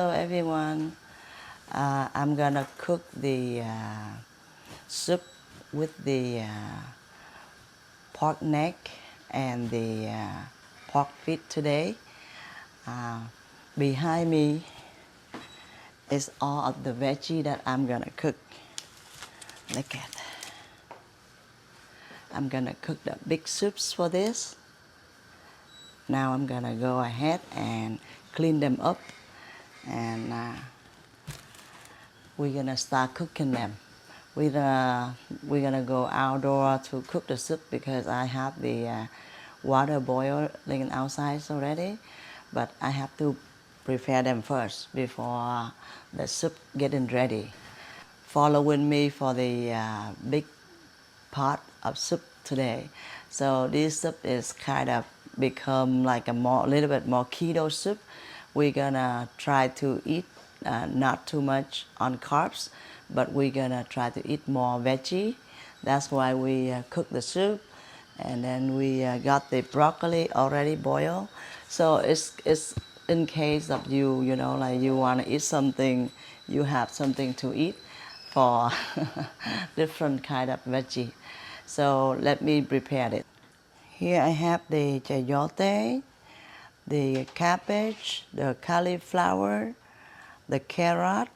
Hello everyone, I'm gonna cook the soup with the pork neck and the pork feet today. Behind me is all of the veggie that I'm gonna cook. Look at that. I'm gonna cook the big soups for this. Now I'm gonna go ahead and clean them up and we're gonna start cooking them. We're gonna go outdoor to cook the soup because I have the water boiling outside already, but I have to prepare them first before the soup getting ready. Following me for the big pot of soup today. So this soup is kind of become like a little bit more keto soup. We're gonna try to eat not too much on carbs, but we're gonna try to eat more veggie. That's why we cook the soup, and then we got the broccoli already boiled. So it's in case of you know, like you want to eat something, you have something to eat for different kind of veggie. So let me prepare it. Here I have the chayote, the cabbage, the cauliflower, the carrot,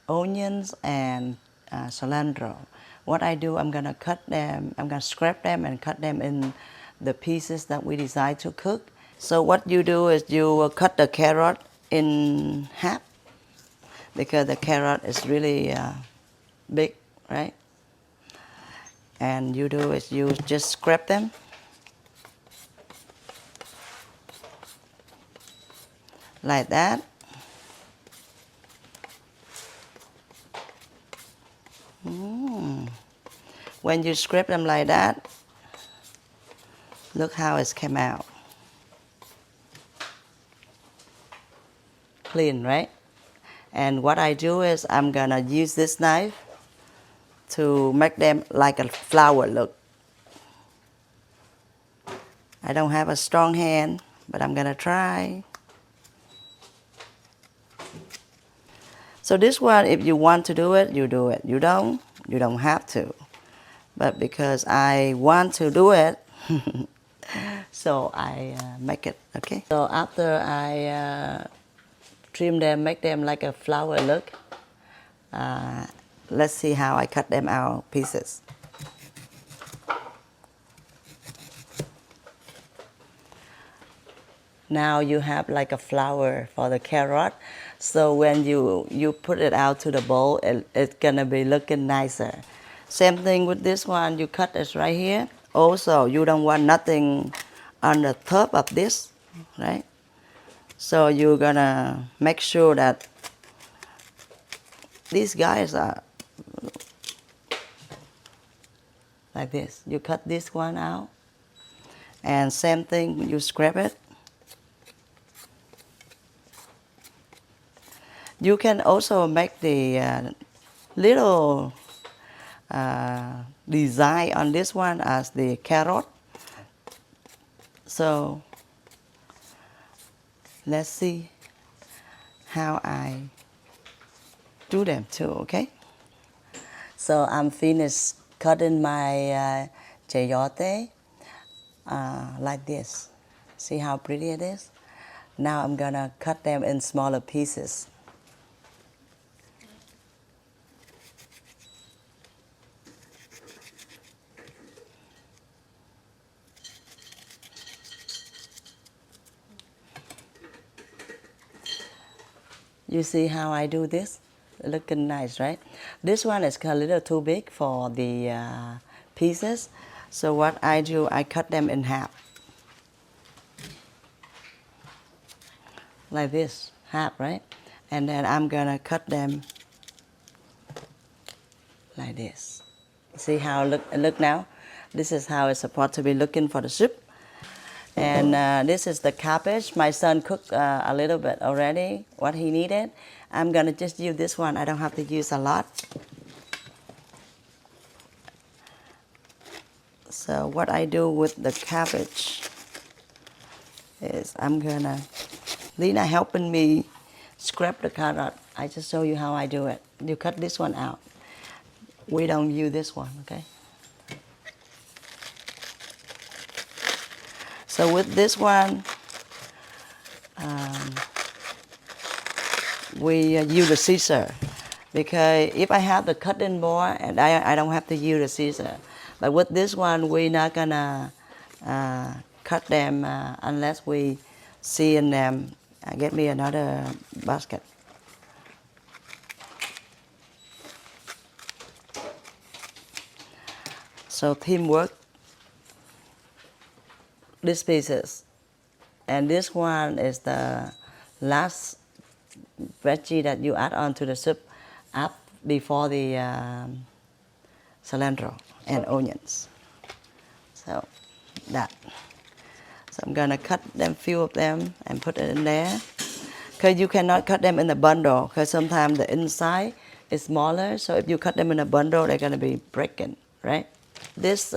onions, and cilantro. What I do, I'm gonna cut them, I'm gonna scrape them and cut them in the pieces that we decide to cook. So what you do is you cut the carrot in half because the carrot is really big, right? And you do is you just scrape them like that. When you scrape them like that, look how it came out. Clean, right? And what I do is I'm gonna use this knife to make them like a flower look. I don't have a strong hand, but I'm gonna try. So this one, if you want to do it, you do it. You don't have to. But because I want to do it, so I make it, okay? So after I trim them, make them like a flower look, let's see how I cut them out pieces. Now you have like a flower for the carrot. So when you put it out to the bowl, it's gonna be looking nicer. Same thing with this one, you cut this right here. Also, you don't want nothing on the top of this, right? So you're gonna make sure that these guys are like this. You cut this one out. And same thing, you scrape it. You can also make the little design on this one as the carrot. So let's see how I do them too, okay? So I'm finished cutting my chayote like this. See how pretty it is? Now I'm gonna cut them in smaller pieces. You see how I do this? Looking nice, right? This one is a little too big for the pieces. So what I do, I cut them in half. Like this, half, right? And then I'm gonna cut them like this. See how it look now? This is how it's supposed to be looking for the soup. And this is the cabbage. My son cooked a little bit already, what he needed. I'm gonna just use this one. I don't have to use a lot. So what I do with the cabbage is I'm gonna Lena helping me scrape the carrot. I just show you how I do it. You cut this one out. We don't use this one, okay? So with this one, we use the scissor, because if I have the cutting board, and I don't have to use the scissor. But with this one, we're not gonna cut them unless we season them. Get me another basket. So teamwork, these pieces. And this one is the last veggie that you add on to the soup up before the cilantro and onions. So that. So I'm gonna cut them, few of them, and put it in there. Because you cannot cut them in a bundle, because sometimes the inside is smaller. So if you cut them in a bundle, they're gonna be breaking, right? This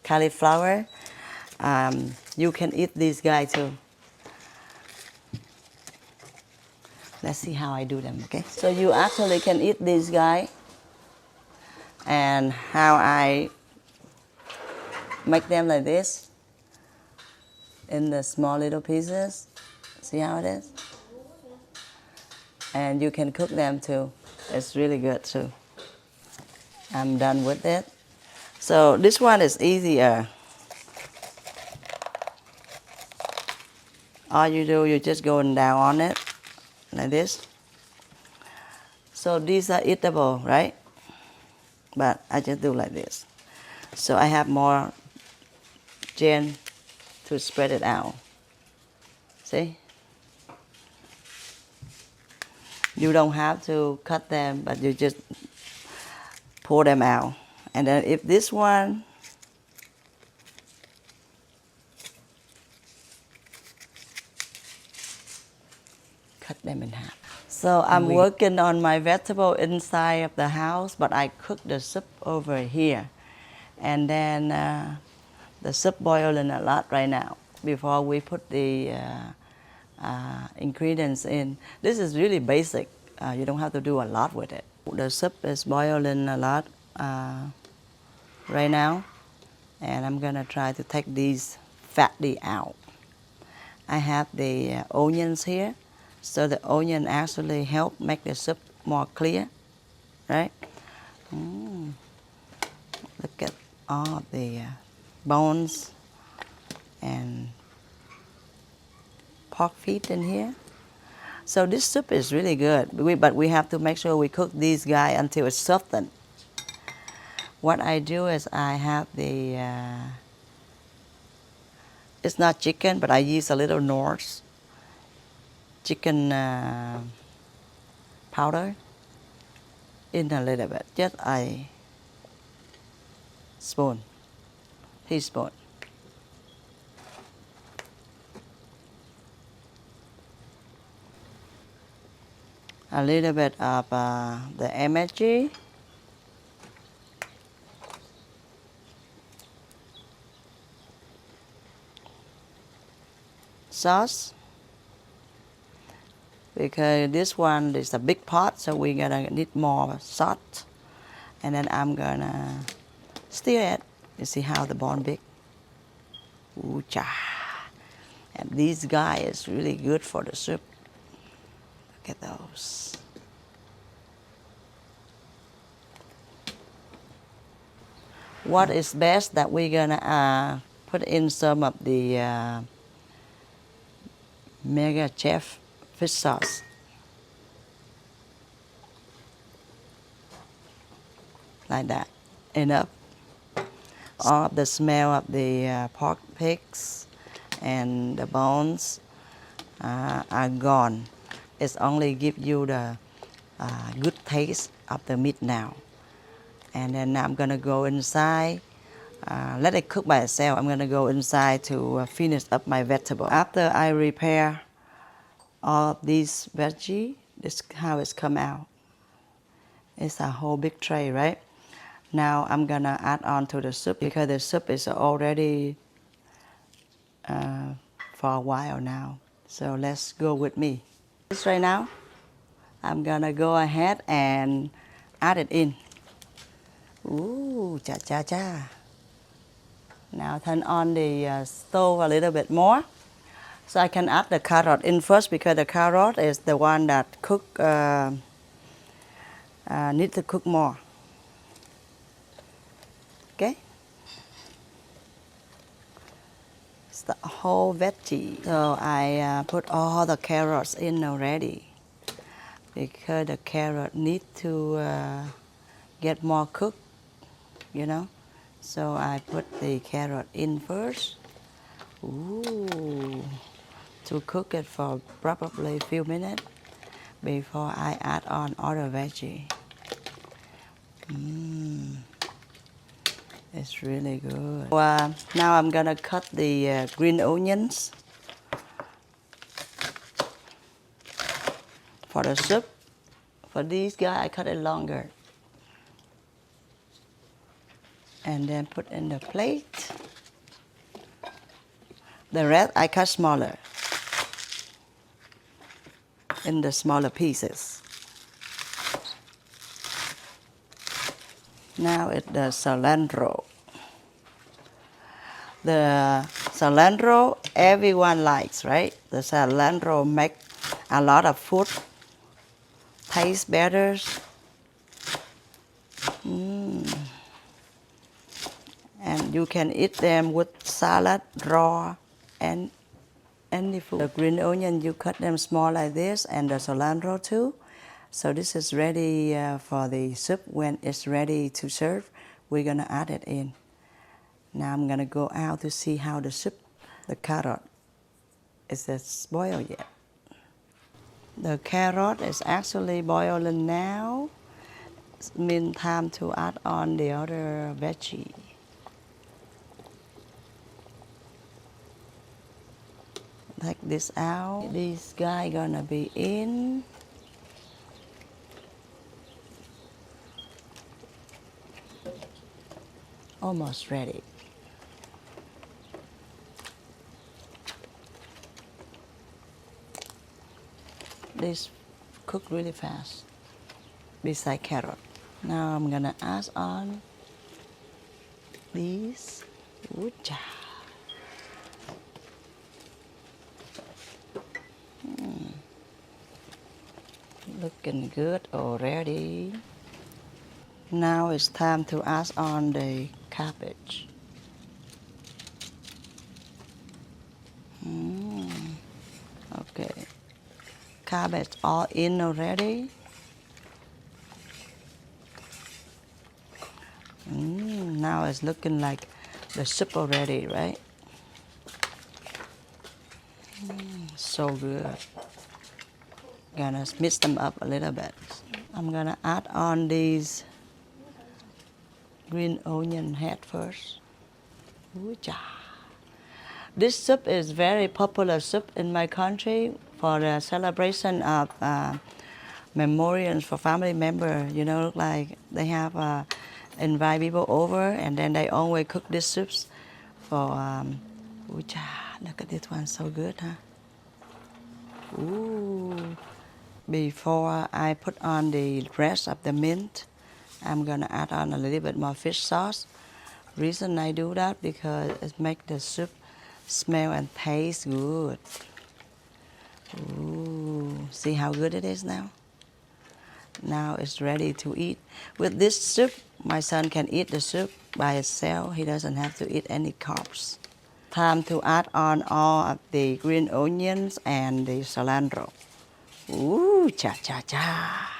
cauliflower, you can eat this guy too. Let's see how I do them, okay? So you actually can eat this guy, and how I make them like this in the small little pieces. See how it is? And you can cook them too. It's really good too. I'm done with it. So this one is easier. All you do, you just going down on it like this. So these are eatable, right? But I just do like this. So I have more jam to spread it out. See? You don't have to cut them, but you just pour them out. And then if this one, cut them in half. So I'm working on my vegetable inside of the house, but I cook the soup over here. And then the soup boiling a lot right now before we put the ingredients in. This is really basic. You don't have to do a lot with it. The soup is boiling a lot right now, and I'm gonna try to take these fatty out. I have the onions here, so the onion actually help make the soup more clear, right? Look at all the bones and pork feet in here. So this soup is really good, but we have to make sure we cook these guys until it's softened. What I do is I have the, it's not chicken, but I use a little Norse chicken powder in a little bit, just a spoon, teaspoon. A little bit of the MSG. Sauce. Because this one is a big pot, so we're gonna need more salt. And then I'm gonna stir it. You see how the bone big? Ooh, cha. And this guy is really good for the soup. Look at those. What is best that we're gonna put in some of the Mega Chef fish sauce. Like that. Enough. All of the smell of the pork pigs and the bones are gone. It's only give you the good taste of the meat now. And then I'm gonna go inside, let it cook by itself. I'm gonna go inside to finish up my vegetable. After I repair all of these veggie, this is how it's come out. It's a whole big tray, right? Now I'm gonna add on to the soup because the soup is already for a while now. So let's go with me. This right now, I'm gonna go ahead and add it in. Ooh, cha cha cha. Now turn on the stove a little bit more. So I can add the carrot in first because the carrot is the one that need to cook more. Okay? It's the whole veggie. So I put all the carrots in already because the carrot need to get more cooked, you know. So I put the carrot in first. Ooh, to cook it for probably a few minutes before I add on other veggie. It's really good. Now I'm gonna cut the green onions for the soup. For these guys, I cut it longer. And then put in the plate. The rest I cut smaller, in the smaller pieces. Now it's the cilantro. The cilantro everyone likes, right? The cilantro make a lot of food taste better. And you can eat them with salad, raw, and any food. The green onion, you cut them small like this, and the cilantro too. So this is ready for the soup. When it's ready to serve, we're gonna add it in. Now I'm gonna go out to see how the soup, the carrot, is it boiled yet? The carrot is actually boiling now. It means time to add on the other veggie. Take this out. This guy gonna be in. Almost ready. This cook really fast beside carrot. Now I'm gonna add on these. Ooh-cha. Looking good already. Now it's time to add on the cabbage. Okay, cabbage all in already. Now it's looking like the soup already, right? So good. Gonna mix them up a little bit. I'm gonna add on these green onion head first. Ooh-cha. This soup is very popular soup in my country for the celebration of memorials for family member. You know, like they have invite people over, and then they always cook these soups for. Ooh-cha, look at this one, so good, huh? Ooh. Before I put on the rest of the mint, I'm gonna add on a little bit more fish sauce. Reason I do that because it makes the soup smell and taste good. Ooh, see how good it is now? Now it's ready to eat. With this soup, my son can eat the soup by itself. He doesn't have to eat any carbs. Time to add on all of the green onions and the cilantro. Ooh, cha cha cha.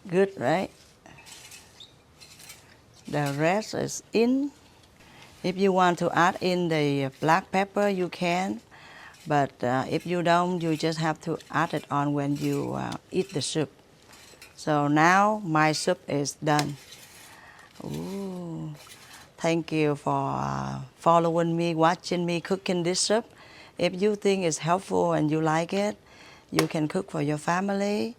Good, right? The rest is in. If you want to add in the black pepper, you can. But if you don't, you just have to add it on when you eat the soup. So now my soup is done. Ooh. Thank you for following me, watching me cooking this soup. If you think it's helpful and you like it, you can cook for your family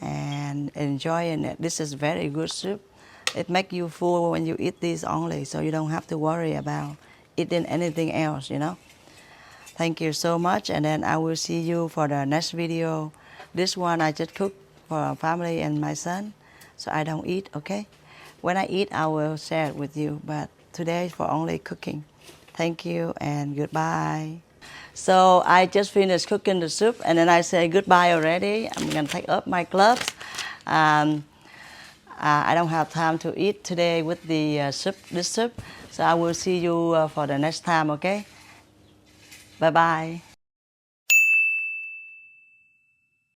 and enjoying it. This is very good soup. It makes you full when you eat this only, so you don't have to worry about eating anything else, you know. Thank you so much, and then I will see you for the next video. This one I just cook for family and my son, so I don't eat, okay? When I eat, I will share it with you, but today is for only cooking. Thank you and goodbye. So I just finished cooking the soup, and then I say goodbye already. I'm gonna take off my gloves. Um, I don't have time to eat today with the soup, this soup, so I will see you for the next time, okay? Bye bye.